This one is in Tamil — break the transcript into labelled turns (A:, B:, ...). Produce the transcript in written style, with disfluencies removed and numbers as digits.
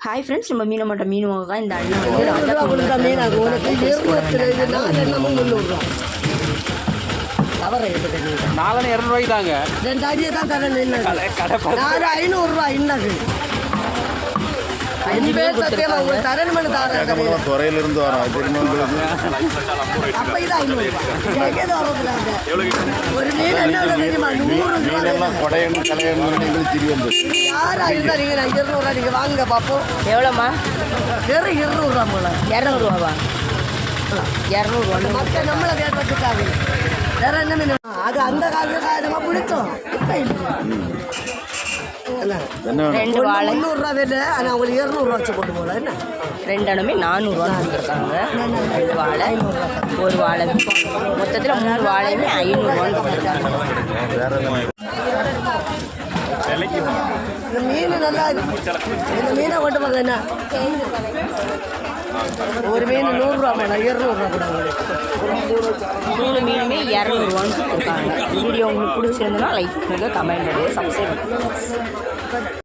A: ஹாய் ஃப்ரெண்ட்ஸ், நம்ம மீன் மட்டும் மீன் வாங்க. இந்த அண்ணன் வந்து
B: நாலு 200 தாங்க.
C: 2 அடியை தான் தரேன். 500 இன்னது சத்தியமா உங்களுக்கு தரணும்னு தரேன்.
D: துறையிலிருந்து வரோம்.
C: அப்ப இது 500 ஒரு மீன் என்ன தெரியுமா? 100
D: கொடையன்னு கலையன்னு திரி வந்து
C: யாரா இருந்தாங்க. நான் 200 நீங்க வாங்க பார்ப்போம்.
A: எவ்வளோம்மா?
C: வெறும் 200 போல.
A: 200ரூபாவா? 200
C: மற்ற நம்மளை கேட்பதுக்காக வேற என்ன மீன்? அது அந்த காலத்துல பிடிச்சோம்.
A: ரெண்டு வாழை
C: 300 வேலை. ஆனால் அவங்களுக்கு 200 வச்சு போட்டு போகலாம். என்ன
A: 2 அணுமே 400 கொடுத்துருக்காங்க. 2 வாழை, ஒரு வாழை, மொத்தத்தில் 3 வாழையுமே 500 கொடுத்துருக்காங்க.
C: இந்த மீன் நல்லா இருக்கு. இந்த மீனை கொண்டு போங்க. என்ன ஒரு மீன் 100 மேடம், 200 கூட.
A: 3 மீனுமே 200 கொடுத்துருக்காங்க. வீடியோ உங்களுக்கு பிடிச்சிருந்ததுன்னா லைக் பண்ணுங்கள், கமெண்ட் பண்ணுங்கள், சப்ஸ்கிரைப் பண்ணுங்கள்.